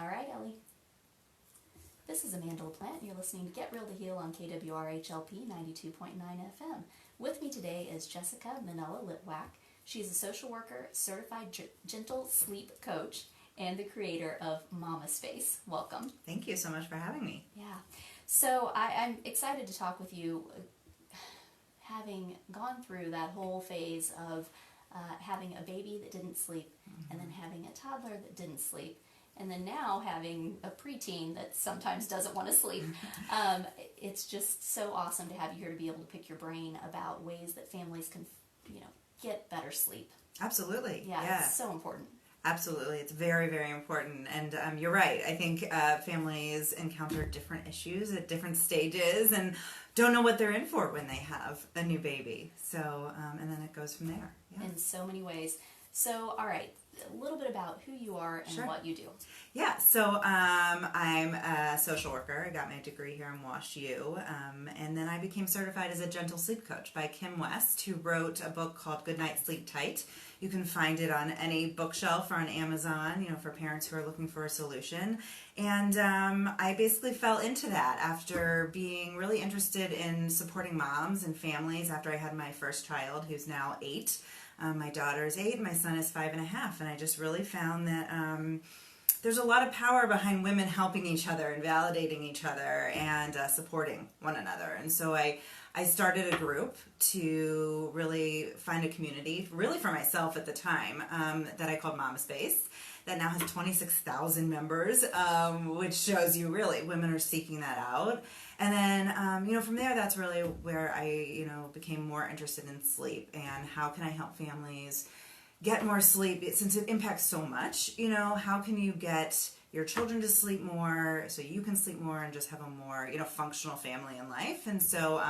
All right, Ellie. This is Amanda LaPlante. You're listening to Get Real to Heal on KWRHLP 92.9 FM. With me today is Jessica Manela Litwack. She's a social worker, certified gentle sleep coach, and the creator of mamaSpace. Welcome. Thank you so much for having me. Yeah. So I'm excited to talk with you, having gone through that whole phase of having a baby that didn't sleep, and then having a toddler that didn't sleep, and then now having a preteen that sometimes doesn't want to sleep. It's just so awesome to have you here to be able to pick your brain about ways that families can, get better sleep. Absolutely. Yeah. It's so important. Absolutely. It's very, very important. And you're right. I think families encounter different issues at different stages and don't know what they're in for when they have a new baby. So, and then it goes from there. Yeah. In so many ways. So, all right, a little bit about who you are and what you do. Yeah, so I'm a social worker. I got my degree here in Wash U, and then I became certified as a gentle sleep coach by Kim West, who wrote a book called Good Night, Sleep Tight. You can find it on any bookshelf or on Amazon, for parents who are looking for a solution. And I basically fell into that after being really interested in supporting moms and families after I had my first child, who's now 8. My daughter is 8, my son is 5.5, and I just really found that there's a lot of power behind women helping each other and validating each other and supporting one another. And so I started a group to really find a community, really for myself at the time, that I called mamaSpace, that now has 26,000 members, which shows you really women are seeking that out. And then, from there, that's really where I, became more interested in sleep and how can I help families get more sleep, since it impacts so much. How can you get your children to sleep more so you can sleep more and just have a more, functional family in life? And so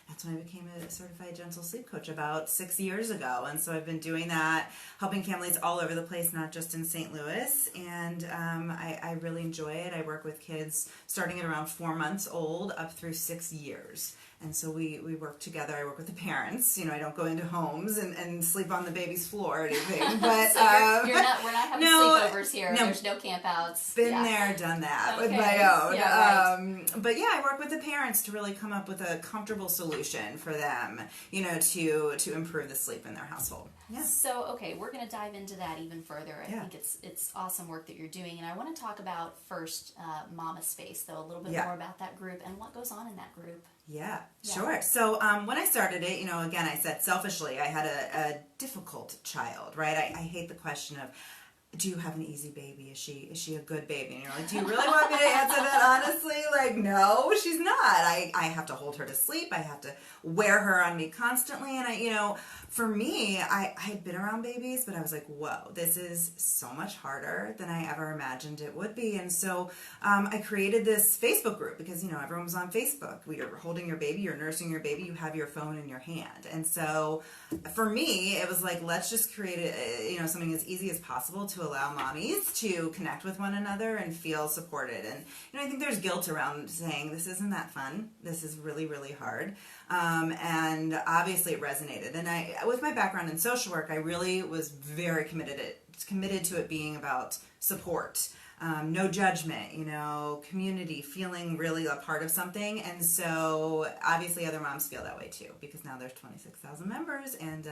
that's when I became a certified gentle sleep coach about 6 years ago. And so I've been doing that, helping families all over the place, not just in St. Louis. And I really enjoy it. I work with kids starting at around 4 months old up through 6 years. And so we work together. I work with the parents. I don't go into homes and sleep on the baby's floor or anything. But so we're not having sleepovers here. No, there's no campouts. Been there, done that with my own. Yeah, right. But yeah, I work with the parents to really come up with a comfortable solution for them, to improve the sleep in their household. Yeah. So, okay, we're going to dive into that even further. I think it's awesome work that you're doing. And I want to talk about first mamaSpace, though, a little bit more about that group and what goes on in that group. Yeah, sure. So when I started it, again, I said selfishly, I had a difficult child, right? I hate the question of, do you have an easy baby? Is she a good baby? And you're like, do you really want me to answer that honestly? Like, no, she's not. I have to hold her to sleep. I have to wear her on me constantly. And for me, I had been around babies, but I was like, whoa, this is so much harder than I ever imagined it would be. And so I created this Facebook group because, everyone was on Facebook. You're holding your baby, you're nursing your baby, you have your phone in your hand. And so for me, it was like, let's just create something as easy as possible to allow mommies to connect with one another and feel supported. And I think there's guilt around saying this isn't that fun. This is really, really hard. And obviously it resonated. And with my background in social work, I really was very committed to it being about support. No judgment, community, feeling really a part of something. And so obviously other moms feel that way too, because now there's 26,000 members and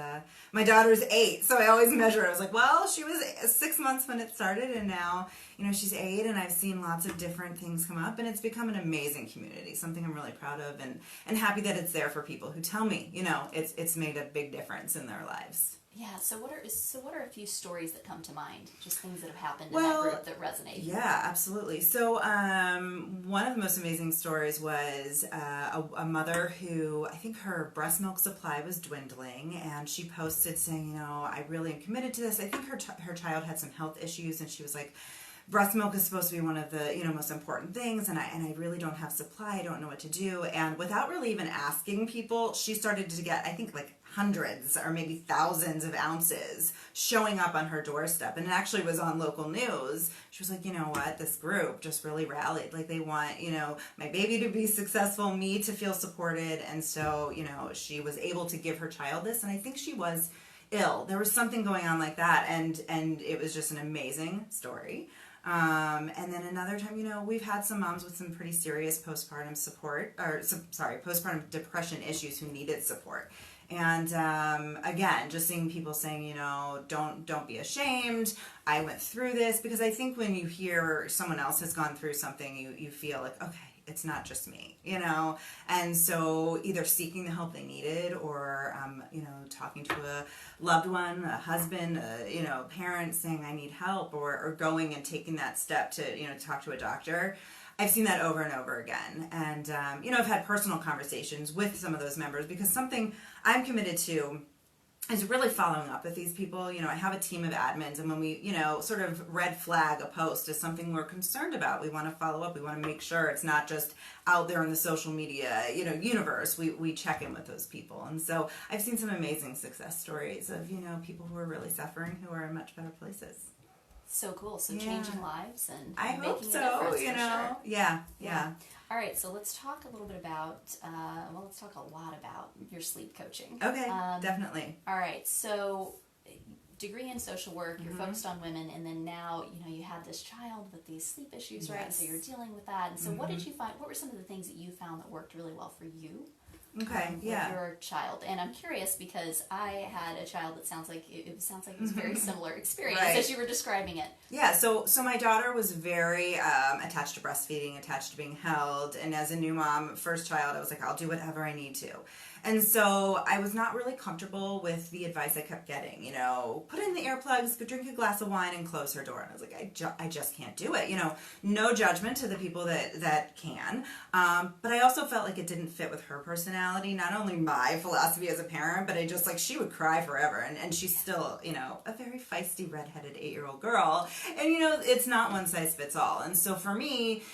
my daughter's 8. So I always measure it. I was like, well, she was 6 months when it started and now, she's 8 and I've seen lots of different things come up and it's become an amazing community, something I'm really proud of and happy that it's there for people who tell me, it's made a big difference in their lives. Yeah, so what are a few stories that come to mind? Just things that have happened in that group that resonate. Yeah, absolutely. So one of the most amazing stories was a mother who, I think her breast milk supply was dwindling, and she posted saying, I really am committed to this. I think her child had some health issues, and she was like, breast milk is supposed to be one of the most important things, and I really don't have supply. I don't know what to do. And without really even asking people, she started to get, I think, like hundreds or maybe thousands of ounces showing up on her doorstep. And it actually was on local news. She was like, you know what, this group just really rallied. Like they want, my baby to be successful, me to feel supported. And so, she was able to give her child this. And I think she was ill. There was something going on like that. And it was just an amazing story. And then another time, we've had some moms with some pretty serious postpartum postpartum depression issues who needed support. And again, just seeing people saying, don't be ashamed. I went through this, because I think when you hear someone else has gone through something, you feel like, okay, it's not just me, and so either seeking the help they needed, or talking to a loved one, a husband, parent, saying I need help, or going and taking that step to talk to a doctor. I've seen that over and over again. And I've had personal conversations with some of those members, because something I'm committed to is really following up with these people. I have a team of admins, and when we, sort of red flag a post as something we're concerned about, we want to follow up. We want to make sure it's not just out there in the social media, universe. We check in with those people. And so I've seen some amazing success stories of, people who are really suffering, who are in much better places. So cool. So changing lives and I making hope a so, difference, for sure. Yeah. All right, so let's talk a little bit about, let's talk a lot about your sleep coaching. Okay, definitely. All right, so degree in social work, you're focused on women, and then now, you have this child with these sleep issues, right? And so you're dealing with that. And so what did you find, what were some of the things that you found that worked really well for you? Okay, with your child? And I'm curious, because I had a child that sounds like it was very similar experience as you were describing it. Yeah, so my daughter was very attached to breastfeeding, attached to being held, and as a new mom, first child, I was like, I'll do whatever I need to. And so I was not really comfortable with the advice I kept getting, put in the earplugs, go drink a glass of wine, and close her door. And I was like, I just can't do it. No judgment to the people that can. But I also felt like it didn't fit with her personality, not only my philosophy as a parent, but I just, like, she would cry forever. And she's still, a very feisty, redheaded 8-year-old girl. And, it's not one size fits all. And so for me,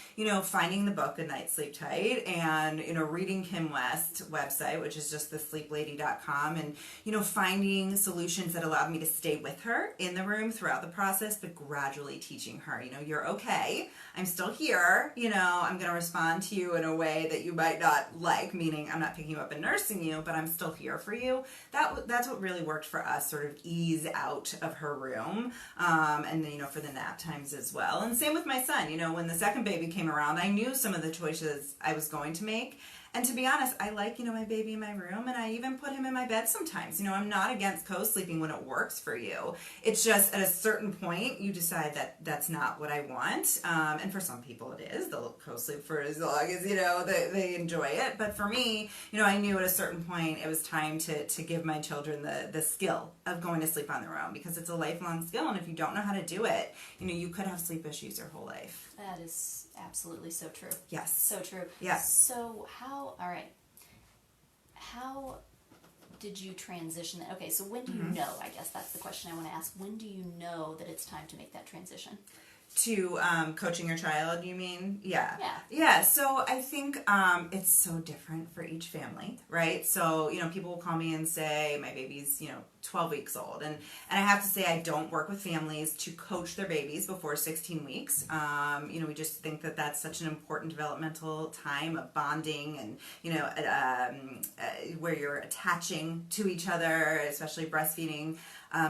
finding the book, Good Night, Sleep Tight, and, reading Kim West's website, which is just thesleeplady.com, and finding solutions that allowed me to stay with her in the room throughout the process, but gradually teaching her, you're okay, I'm still here, I'm going to respond to you in a way that you might not like, meaning I'm not picking you up and nursing you, but I'm still here for you. That's what really worked for us, sort of ease out of her room, and then for the nap times as well. And same with my son. When the second baby came around, I knew some of the choices I was going to make. And to be honest, I like, my baby in my room, and I even put him in my bed sometimes. I'm not against co-sleeping when it works for you. It's just at a certain point, you decide that that's not what I want. And for some people it is. They'll co-sleep for as long as, they enjoy it. But for me, I knew at a certain point it was time to give my children the skill of going to sleep on their own, because it's a lifelong skill. And if you don't know how to do it, you could have sleep issues your whole life. That is absolutely so true. Yes. So true. Yeah. So how did you transition? Okay, so when do you know, I guess that's the question I want to ask. When do you know that it's time to make that transition? To coaching your child, you mean? Yeah. Yeah. So I think it's so different for each family, right? So, people will call me and say, my baby's, 12 weeks old. And I have to say, I don't work with families to coach their babies before 16 weeks. We just think that that's such an important developmental time of bonding and, where you're attaching to each other, especially breastfeeding,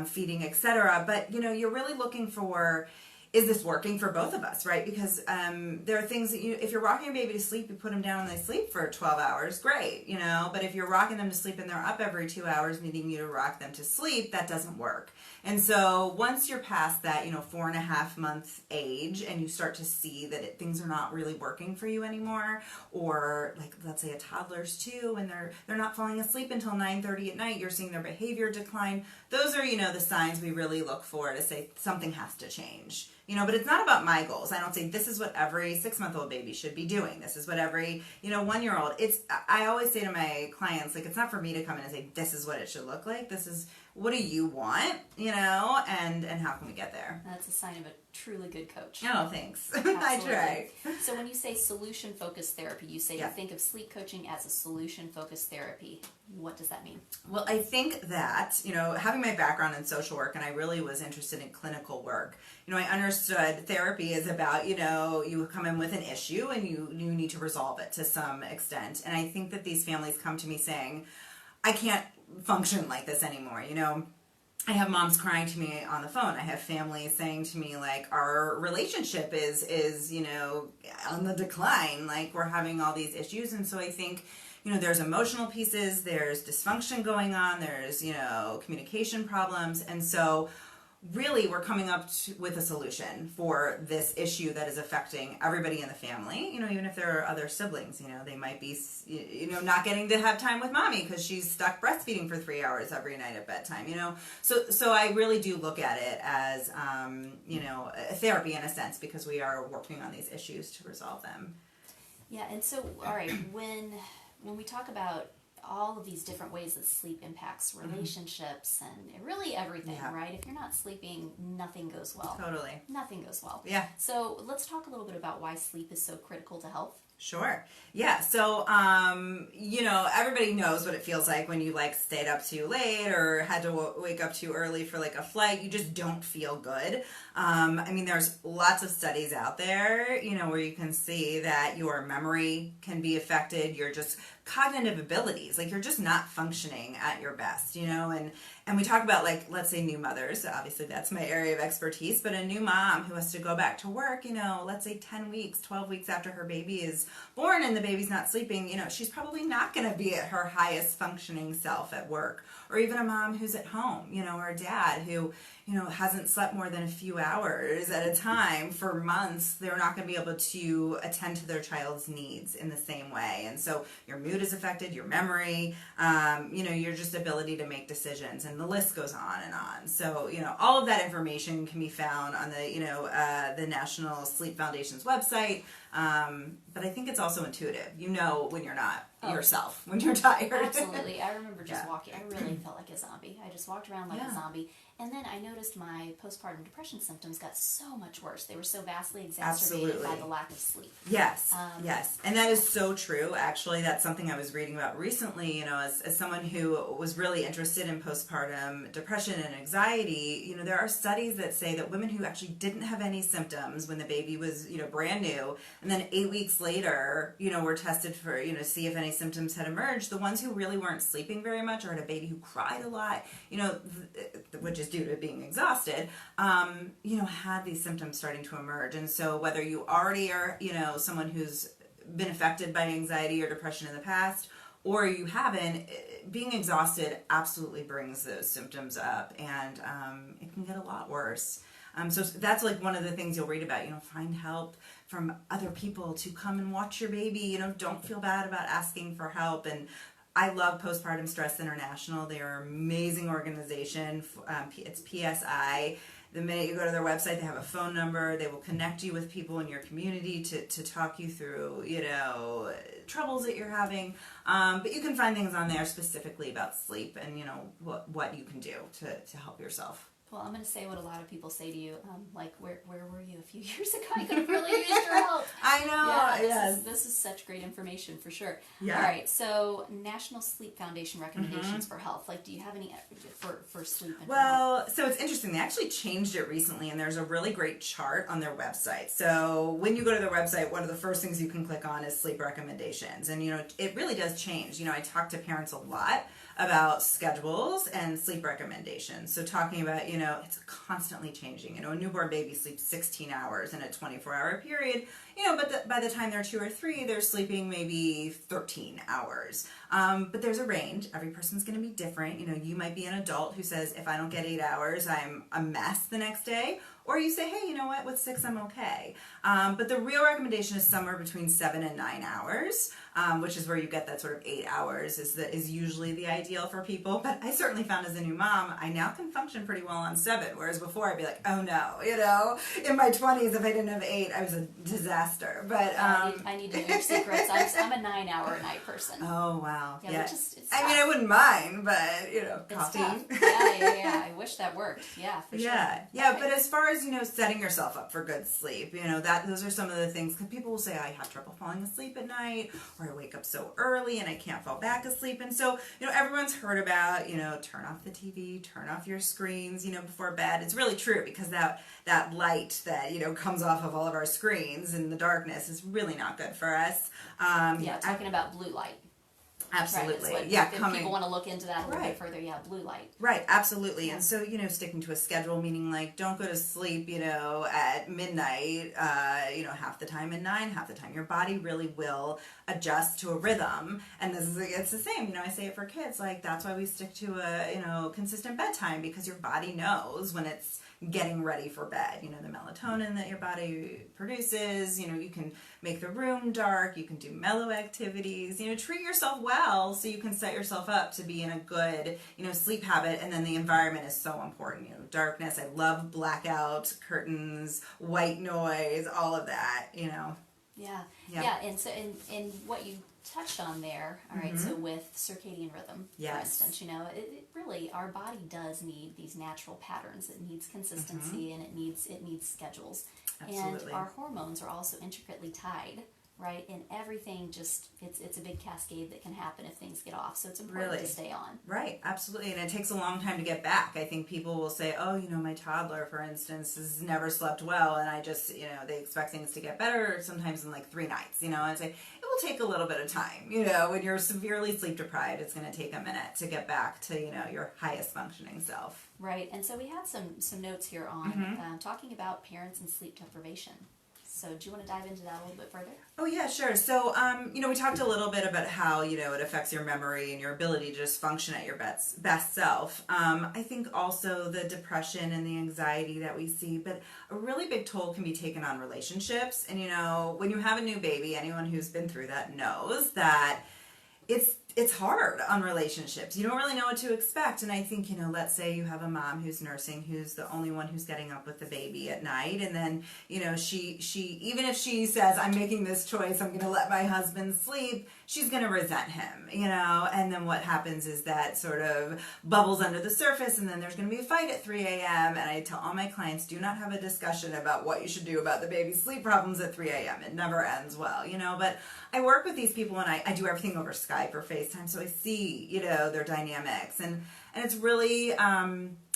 feeding, etc. But, you're really looking for, is this working for both of us, right? Because there are things that if you're rocking your baby to sleep, you put them down and they sleep for 12 hours, great, but if you're rocking them to sleep and they're up every 2 hours, needing you to rock them to sleep, that doesn't work. And so once you're past that, 4.5 month age, and you start to see that things are not really working for you anymore, or like, let's say a toddler's 2 and they're not falling asleep until 9:30 at night, you're seeing their behavior decline. Those are, the signs we really look for to say something has to change. But it's not about my goals. I don't say this is what every 6-month-old baby should be doing. This is what every, 1-year-old. I always say to my clients, like, it's not for me to come in and say, this is what it should look like. This is, what do you want, and how can we get there? That's a sign of a truly good coach. Oh, thanks. I try. So when you say solution-focused therapy, you say you think of sleep coaching as a solution-focused therapy. What does that mean? Well, I think that, having my background in social work, and I really was interested in clinical work, I understood therapy is about, you come in with an issue and you need to resolve it to some extent. And I think that these families come to me saying, I can't function like this anymore, I have moms crying to me on the phone. I have families saying to me, like, our relationship is, you know, on the decline. Like, we're having all these issues. And so I think, you know, there's emotional pieces, there's dysfunction going on, there's, you know, communication problems. And so really we're coming up with a solution for this issue that is affecting everybody in the family. You know, even if there are other siblings, you know, they might be, you know, not getting to have time with mommy because she's stuck breastfeeding for 3 hours every night at bedtime, you know. So I really do look at it as, you know, a therapy in a sense, because we are working on these issues to resolve them. Yeah, and so, all right, when we talk about all of these different ways that sleep impacts relationships and really everything, right? If you're not sleeping, nothing goes well. Totally. Nothing goes well. Yeah. So let's talk a little bit about why sleep is so critical to health. Sure. Yeah. So, you know, everybody knows what it feels like when you like stayed up too late or had to wake up too early for like a flight. You just don't feel good. I mean, there's lots of studies out there, you know, where you can see that your memory can be affected. Your just cognitive abilities, like you're just not functioning at your best, you know, and we talk about, like, let's say new mothers, obviously that's my area of expertise, but a new mom who has to go back to work, you know, let's say 10 weeks, 12 weeks after her baby is born and the baby's not sleeping, you know, she's probably not going to be at her highest functioning self at work. Or even a mom who's at home, you know, or a dad who, you know, hasn't slept more than a few hours at a time for months. They're not going to be able to attend to their child's needs in the same way. And so your mood is affected, your memory, you know, your just ability to make decisions, and the list goes on and on. So, you know, all of that information can be found on the, you know, the National Sleep Foundation's website. But I think it's also intuitive. You know when you're not yourself, when you're tired. Absolutely. I remember just walking. I really felt like a zombie. I just walked around like a zombie. And then I noticed my postpartum depression symptoms got so much worse. They were so vastly exacerbated by the lack of sleep. Yes, yes. And that is so true. Actually, that's something I was reading about recently, you know, as someone who was really interested in postpartum depression and anxiety. You know, there are studies that say that women who actually didn't have any symptoms when the baby was, you know, brand new, and then 8 weeks later, you know, were tested for, you know, to see if any symptoms had emerged, the ones who really weren't sleeping very much or had a baby who cried a lot, you know, which is due to being exhausted, you know, had these symptoms starting to emerge. And so whether you already are, you know, someone who's been affected by anxiety or depression in the past, or you haven't, being exhausted absolutely brings those symptoms up, and it can get a lot worse. So that's like one of the things you'll read about, you know, find help from other people to come and watch your baby, you know, don't feel bad about asking for help. And I love Postpartum Stress International. They are an amazing organization. It's PSI. The minute you go to their website, they have a phone number. They will connect you with people in your community to talk you through, you know, troubles that you're having. But you can find things on there specifically about sleep and, you know, what you can do to help yourself. Well, I'm going to say what a lot of people say to you, like, where were you a few years ago? I could have really used your help. I know. Yeah, this is such great information for sure. Yeah. All right, so National Sleep Foundation recommendations for health. Like, do you have any for sleep and health? So it's interesting. They actually changed it recently, and there's a really great chart on their website. So when you go to their website, one of the first things you can click on is sleep recommendations. And, you know, it really does change. You know, I talk to parents a lot about schedules and sleep recommendations. So talking about, you know, it's constantly changing. You know, a newborn baby sleeps 16 hours in a 24-hour period, you know, but by the time they're 2 or 3, they're sleeping maybe 13 hours. But there's a range. Every person's going to be different. You know, you might be an adult who says, if I don't get 8 hours, I'm a mess the next day. Or you say, hey, you know what, with 6, I'm okay. But the real recommendation is somewhere between 7 and 9 hours, which is where you get that sort of 8 hours is usually the ideal for people. But I certainly found as a new mom, I now can function pretty well on 7, whereas before I'd be like, oh no, you know, in my 20s, if I didn't have 8, I was a disaster. But I need to know your secrets. I'm a 9-hour-a-night person. Oh, wow. Yeah. It's I mean, I wouldn't mind, but, you know, coffee. Yeah. I wish that worked. Yeah, for sure. Yeah, okay. But as far as, you know, setting yourself up for good sleep, you know, those are some of the things, because people will say, I have trouble falling asleep at night, or I wake up so early and I can't fall back asleep. And so, you know, everyone's heard about, you know, turn off the TV, turn off your screens, you know, before bed. It's really true, because that light that, you know, comes off of all of our screens in the darkness is really not good for us. Talking about blue light. Absolutely. Right, Yeah, if people want to look into that a little Right. bit further, yeah, blue light. Right, absolutely. Yeah. And so, sticking to a schedule, meaning like don't go to sleep, at midnight, half the time at 9, half the time. Your body really will adjust to a rhythm. And it's the same, I say it for kids, like that's why we stick to a, consistent bedtime, because your body knows when it's getting ready for bed. The melatonin that your body produces, you can make the room dark, you can do mellow activities, treat yourself well so you can set yourself up to be in a good, sleep habit. And then the environment is so important, darkness. I love blackout curtains, white noise, all of that, Yeah. And so, and what you touched on there, all right, so with circadian rhythm, for instance, it really, our body does need these natural patterns. It needs consistency, and it needs schedules. Absolutely. And our hormones are also intricately tied, right? And everything just, it's a big cascade that can happen if things get off. So it's important to stay on. Right, absolutely. And it takes a long time to get back. I think people will say, oh, my toddler, for instance, has never slept well, and I just, they expect things to get better sometimes in like 3 nights, and I say, it will take a little bit of time. When you're severely sleep deprived, it's going to take a minute to get back to, your highest functioning self. Right. And so we had some notes here on talking about parents and sleep deprivation. So do you want to dive into that a little bit further? Oh, yeah, sure. So, we talked a little bit about how, it affects your memory and your ability to just function at your best self. I think also the depression and the anxiety that we see, but a really big toll can be taken on relationships. And, when you have a new baby, anyone who's been through that knows that it's hard on relationships. You don't really know what to expect. And I think, let's say you have a mom who's nursing, who's the only one who's getting up with the baby at night. And then, she even if she says, I'm making this choice, I'm going to let my husband sleep, she's going to resent him, and then what happens is that sort of bubbles under the surface, and then there's going to be a fight at 3 a.m. And I tell all my clients, do not have a discussion about what you should do about the baby's sleep problems at 3 a.m. It never ends well, but I work with these people, and I do everything over Skype or FaceTime, so I see, their dynamics, and it's really,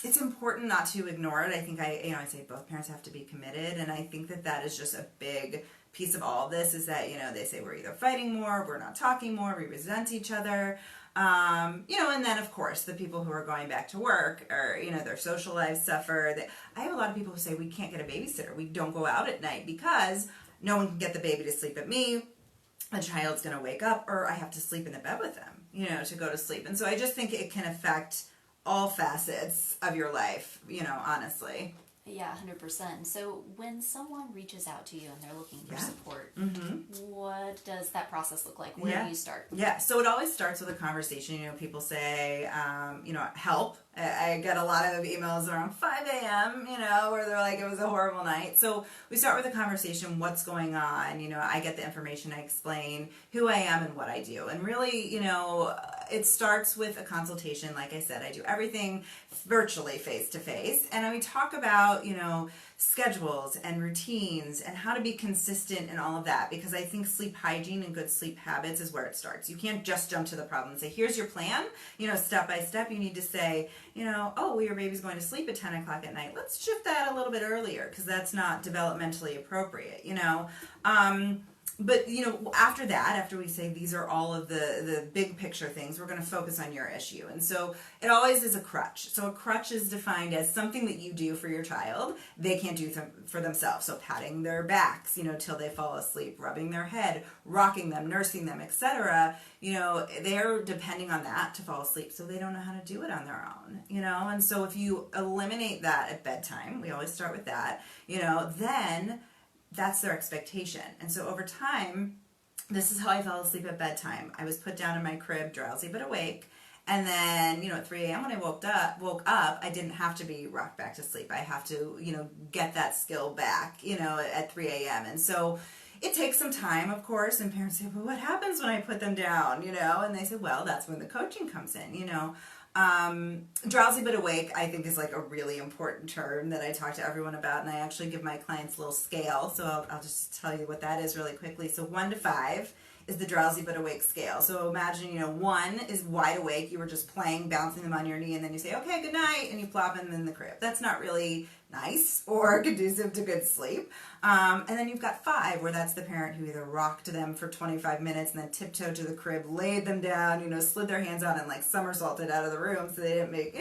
it's important not to ignore it. I think I say both parents have to be committed, and I think that is just a big piece of all of this, is that, they say we're either fighting more, we're not talking more, we resent each other, and then of course the people who are going back to work, or, their social lives suffer. I have a lot of people who say we can't get a babysitter, we don't go out at night because no one can get the baby to sleep at me, a child's going to wake up, or I have to sleep in the bed with them, to go to sleep. And so I just think it can affect all facets of your life, honestly. Yeah, 100%. So when someone reaches out to you and they're looking for support, what does that process look like? Where do you start? Yeah, so it always starts with a conversation. People say, help. I get a lot of emails around 5 a.m., where they're like, it was a horrible night. So we start with a conversation, what's going on? I get the information, I explain who I am and what I do. And really, it starts with a consultation. Like I said, I do everything virtually, face-to-face. And we talk about, schedules and routines and how to be consistent and all of that, because I think sleep hygiene and good sleep habits is where it starts. You can't just jump to the problem and say, here's your plan, step by step. You need to say, oh, your baby's going to sleep at 10 o'clock at night. Let's shift that a little bit earlier, because that's not developmentally appropriate, But, after that, after we say these are all of the big picture things, we're going to focus on your issue. And so it always is a crutch. So a crutch is defined as something that you do for your child they can't do for themselves. So patting their backs, till they fall asleep, rubbing their head, rocking them, nursing them, etc. They're depending on that to fall asleep, so they don't know how to do it on their own, And so if you eliminate that at bedtime, we always start with that, then that's their expectation. And so over time, this is how I fell asleep at bedtime. I was put down in my crib, drowsy but awake. And then, at 3 a.m. when I woke up, I didn't have to be rocked back to sleep. I have to, get that skill back, at 3 a.m. And so it takes some time, of course, and parents say, well, what happens when I put them down, And they say, well, that's when the coaching comes in, Drowsy but awake, I think, is like a really important term that I talk to everyone about, and I actually give my clients a little scale, so I'll just tell you what that is really quickly. So 1 to 5 is the drowsy but awake scale. So imagine, 1 is wide awake, you were just playing, bouncing them on your knee, and then you say, okay, good night, and you plop them in the crib. That's not really nice or conducive to good sleep. And then you've got 5, where that's the parent who either rocked them for 25 minutes and then tiptoed to the crib, laid them down, slid their hands on and like somersaulted out of the room so they didn't make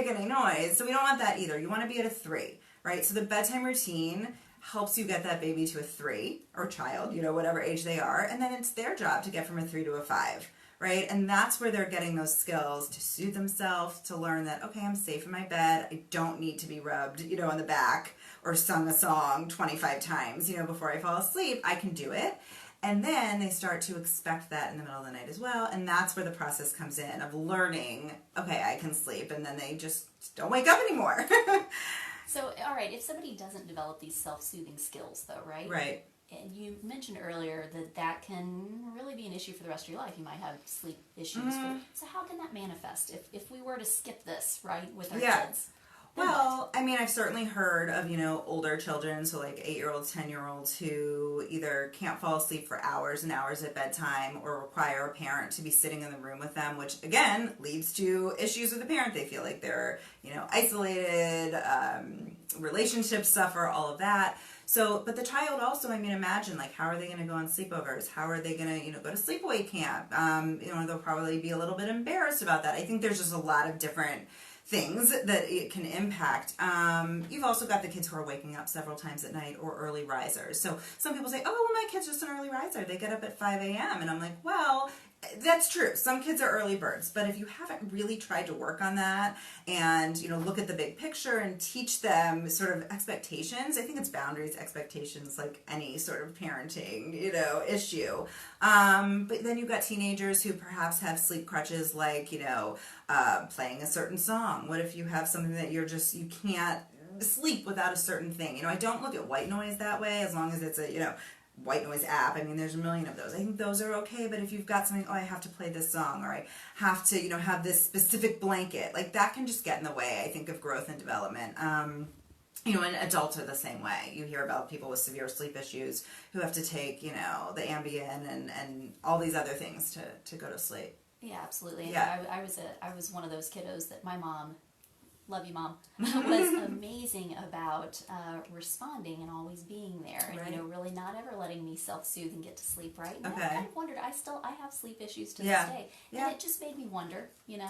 any noise. So we don't want that either. You want to be at a 3, right? So the bedtime routine helps you get that baby to a 3, or child, whatever age they are, and then it's their job to get from a 3 to a 5. Right? And that's where they're getting those skills to soothe themselves, to learn that, okay, I'm safe in my bed. I don't need to be rubbed, on the back or sung a song 25 times, before I fall asleep. I can do it. And then they start to expect that in the middle of the night as well. And that's where the process comes in of learning, okay, I can sleep. And then they just don't wake up anymore. So, all right, if somebody doesn't develop these self-soothing skills, though, right? Right. And you mentioned earlier that can really be an issue for the rest of your life. You might have sleep issues. So how can that manifest if we were to skip this, right, with our kids? Well, I mean, I've certainly heard of, older children, so like 8-year-olds, 10-year-olds who either can't fall asleep for hours and hours at bedtime or require a parent to be sitting in the room with them, which again leads to issues with the parent. They feel like they're, isolated, relationships suffer, all of that. So, but the child also, I mean, imagine, like, how are they going to go on sleepovers? How are they going to, go to sleepaway camp? They'll probably be a little bit embarrassed about that. I think there's just a lot of different things that it can impact. You've also got the kids who are waking up several times at night or early risers. So some people say, oh, well, my kid's just an early riser. They get up at 5 a.m. And I'm like, well, that's true. Some kids are early birds, but if you haven't really tried to work on that and, look at the big picture and teach them sort of expectations, I think it's boundaries, expectations, like any sort of parenting, issue. But then you've got teenagers who perhaps have sleep crutches like, playing a certain song. What if you have something that you can't sleep without a certain thing? I don't look at white noise that way, as long as it's a, white noise app. I mean, there's a million of those. I think those are okay, but if you've got something, I have to play this song, or I have to, have this specific blanket, like that can just get in the way, I think, of growth and development. And adults are the same way. You hear about people with severe sleep issues who have to take, the Ambien and all these other things to go to sleep. Yeah, absolutely. And Yeah. I was one of those kiddos that my mom, love you, Mom, was amazing about responding and always being there, and Right. really not ever letting me self-soothe and get to sleep right. And Okay. I kind of wondered. I have sleep issues to Yeah. this day, Yeah. and it just made me wonder. Yeah.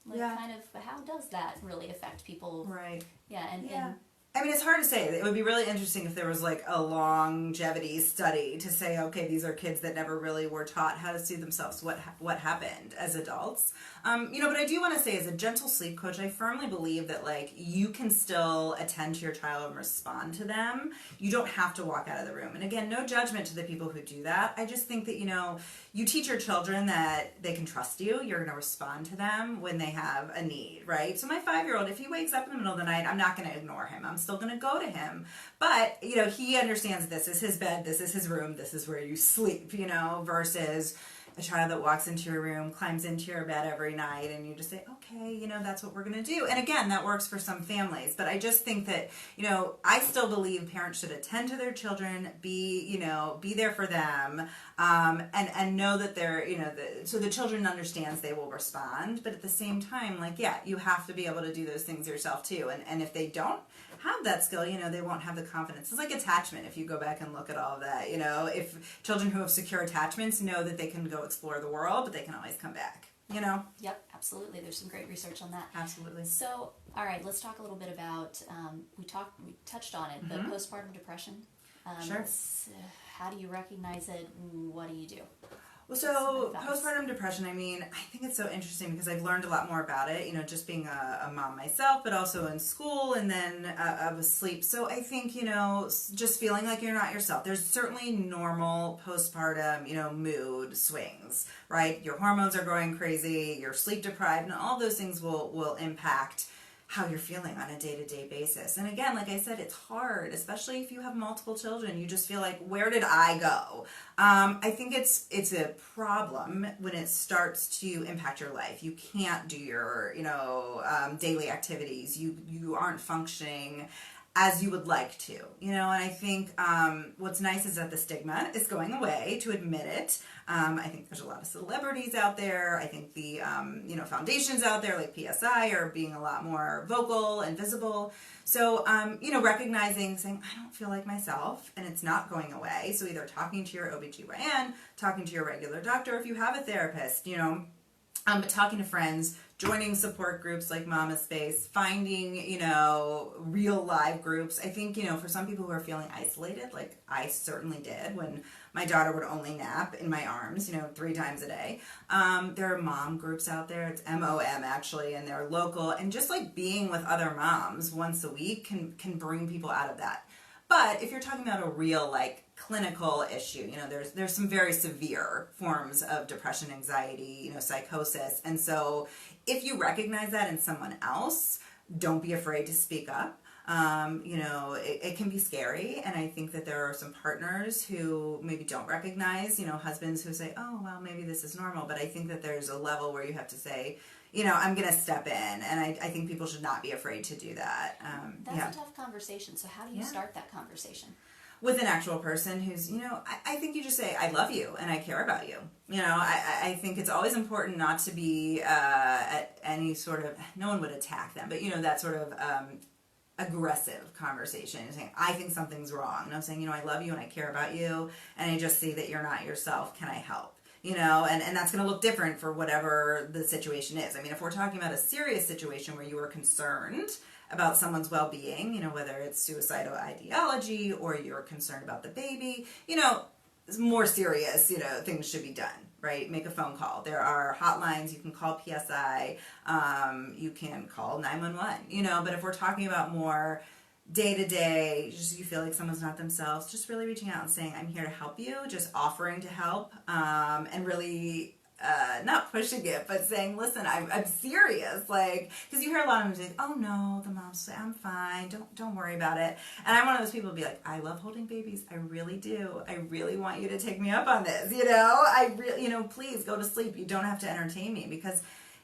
Like kind of how does that really affect people? Right. Yeah, and I mean, it's hard to say. It would be really interesting if there was like a longevity study to say, okay, these are kids that never really were taught how to soothe themselves. What happened as adults? But I do want to say, as a gentle sleep coach, I firmly believe that like you can still attend to your child and respond to them. You don't have to walk out of the room. And again, no judgment to the people who do that. I just think that you teach your children that they can trust you. You're going to respond to them when they have a need, right? So my 5-year-old, if he wakes up in the middle of the night, I'm not going to ignore him. I'm still going to go to him. But, he understands this is his bed, this is his room, this is where you sleep, versus a child that walks into your room, climbs into your bed every night, and you just say, okay, that's what we're going to do. And again, that works for some families. But I just think that, I still believe parents should attend to their children, be there for them, and know that they're, so the children understands they will respond. But at the same time, you have to be able to do those things yourself too. And if they don't have that skill, they won't have the confidence. It's like attachment. If you go back and look at all of that, if children who have secure attachments know that they can go explore the world, but they can always come back, Yep, absolutely. There's some great research on that. Absolutely. So, all right, let's talk a little bit about, we touched on it, the postpartum depression. Sure. How do you recognize it? What do you do? Well, so postpartum depression, I mean, I think it's so interesting because I've learned a lot more about it, just being a mom myself, but also in school and then I was asleep. So I think, just feeling like you're not yourself. There's certainly normal postpartum, mood swings, right? Your hormones are going crazy, you're sleep deprived, and all those things will impact how you're feeling on a day-to-day basis. And again, like I said, it's hard, especially if you have multiple children. You just feel like, where did I go? I think it's a problem when it starts to impact your life. You can't do your, daily activities. You aren't functioning as you would like to, you know, and I think what's nice is that the stigma is going away to admit it. I think there's a lot of celebrities out there. I think the, you know, foundations out there like PSI are being a lot more vocal and visible. So, you know, recognizing, saying, I don't feel like myself, and it's not going away. So either talking to your OBGYN, talking to your regular doctor if you have a therapist, you know, but talking to friends, joining support groups like mamaSpace, finding, you know, real live groups. I think, you know, for some people who are feeling isolated, like I certainly did when my daughter would only nap in my arms, you know, 3 times a day. There are mom groups out there. It's MOM actually, and they're local. And just like being with other moms once a week can bring people out of that. But if you're talking about a real like clinical issue, you know, there's some very severe forms of depression, anxiety, you know, psychosis. And so if you recognize that in someone else, don't be afraid to speak up. You know, it can be scary. And I think that there are some partners who maybe don't recognize, you know, husbands who say, oh, well, maybe this is normal. But I think that there's a level where you have to say, you know, I'm going to step in. And I think people should not be afraid to do that. That's a tough conversation. So how do you start that conversation? With an actual person who's, you know, I think you just say, I love you and I care about you. You know, I think it's always important not to be at any sort of, no one would attack them, but, you know, that sort of aggressive conversation. You're saying, I think something's wrong. And I'm saying, you know, I love you and I care about you and I just see that you're not yourself. Can I help? You know, and that's going to look different for whatever the situation is. I mean, if we're talking about a serious situation where you are concerned about someone's well-being, you know, whether it's suicidal ideology or you're concerned about the baby, you know, more serious, you know, things should be done, right? Make a phone call. There are hotlines. You can call PSI. You can call 911, you know, but if we're talking about more day-to-day, just you feel like someone's not themselves, just really reaching out and saying, I'm here to help you, just offering to help, and really not pushing it, but saying, listen, I'm serious, like, because you hear a lot of them say, oh no, the moms say, I'm fine, don't worry about it. And I'm one of those people who be like, I love holding babies, I really do, I really want you to take me up on this, you know, I really, you know, please go to sleep, you don't have to entertain me, because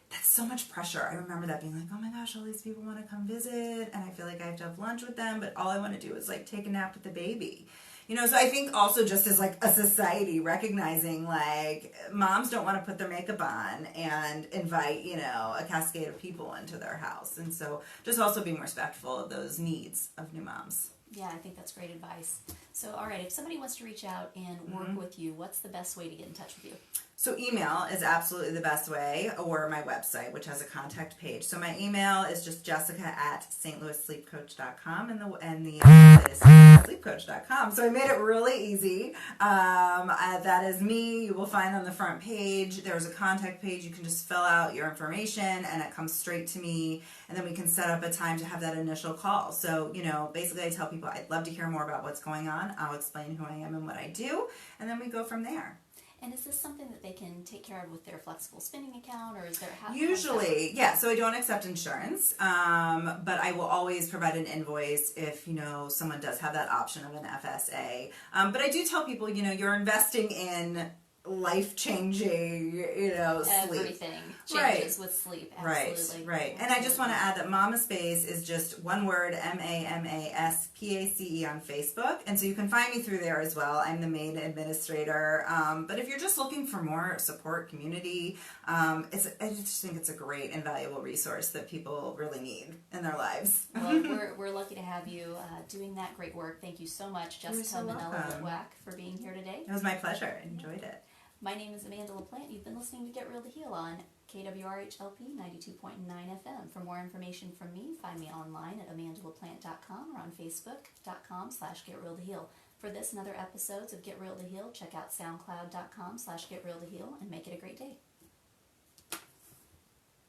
that's so much pressure. I remember that being like, oh my gosh, all these people want to come visit, and I feel like I have to have lunch with them, but all I want to do is like take a nap with the baby. You know, so I think also just as like a society recognizing like moms don't want to put their makeup on and invite, you know, a cascade of people into their house. And so just also being respectful of those needs of new moms. Yeah, I think that's great advice. So, all right, if somebody wants to reach out and work with you, what's the best way to get in touch with you? So email is absolutely the best way, or my website, which has a contact page. So my email is just jessica@stlouissleepcoach.com, and the website is sleepcoach.com. So I made it really easy. That is me. You will find on the front page, there's a contact page. You can just fill out your information, and it comes straight to me, and then we can set up a time to have that initial call. So, you know, basically I tell people I'd love to hear more about what's going on. I'll explain who I am and what I do, and then we go from there. And is this something that they can take care of with their flexible spending account, or is there Usually, yeah. So I don't accept insurance, but I will always provide an invoice if, you know, someone does have that option of an FSA. But I do tell people, you know, you're investing in life-changing, you know, sleep. Everything changes with sleep. Absolutely. Right. And I just want to add that mamaSpace is just one word, MAMASPACE on Facebook. And so you can find me through there as well. I'm the main administrator. But if you're just looking for more support, community, I just think it's a great and valuable resource that people really need in their lives. Well, we're lucky to have you doing that great work. Thank you so much, Jessica Manela Litwack, for being here today. It was my pleasure. I enjoyed it. My name is Amanda LaPlante. You've been listening to Get Real to Heal on KWRHLP 92.9 FM. For more information from me, find me online at amandalaplante.com or on facebook.com/GetRealToHeal. For this and other episodes of Get Real to Heal, check out soundcloud.com/GetRealToHeal and make it a great day.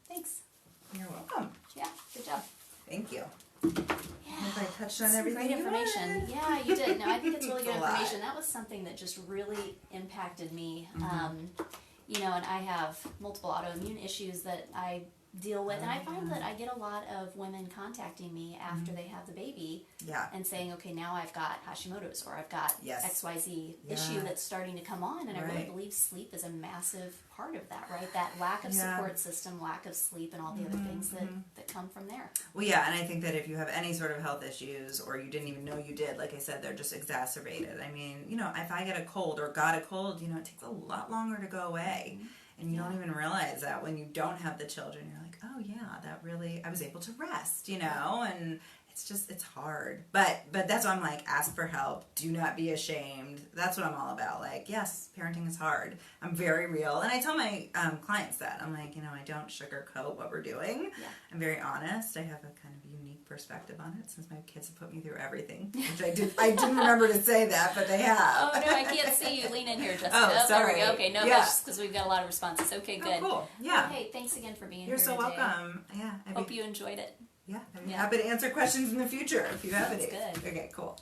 Thanks. You're welcome. Yeah, good job. Thank you. Yeah, I hope I touched on everything. Great information. Yeah, you did. No, I think it's really good information. That was something that just really impacted me. You know, and I have multiple autoimmune issues that I deal with. And I find that I get a lot of women contacting me after they have the baby and saying, okay, now I've got Hashimoto's, or I've got XYZ issue that's starting to come on. And I really believe sleep is a massive part of that, right? That lack of support system, lack of sleep, and all the other things that come from there. Well, yeah, and I think that if you have any sort of health issues, or you didn't even know you did, like I said, they're just exacerbated. I mean, you know, if I get a cold or got a cold, you know, it takes a lot longer to go away. And you don't even realize that when you don't have the children. You're like, oh yeah, that really, I was able to rest, you know, and it's hard. But that's why I'm like, ask for help. Do not be ashamed. That's what I'm all about. Like, yes, parenting is hard. I'm very real. And I tell my clients that. I'm like, you know, I don't sugarcoat what we're doing. Yeah. I'm very honest. I have a kind of unique perspective on it since my kids have put me through everything. Which I didn't remember to say that, but they have. Oh, no, I can't see you. Lean in here, Jessica. Oh, sorry. There we go. Okay, no, that's just because we've got a lot of responses. Okay, good. Oh, cool. Yeah. Well, hey, thanks again for being here You're so today. welcome. Yeah. Hope you enjoyed it. Yeah, I'd be happy to answer questions in the future if you have any. That's good. Okay, cool.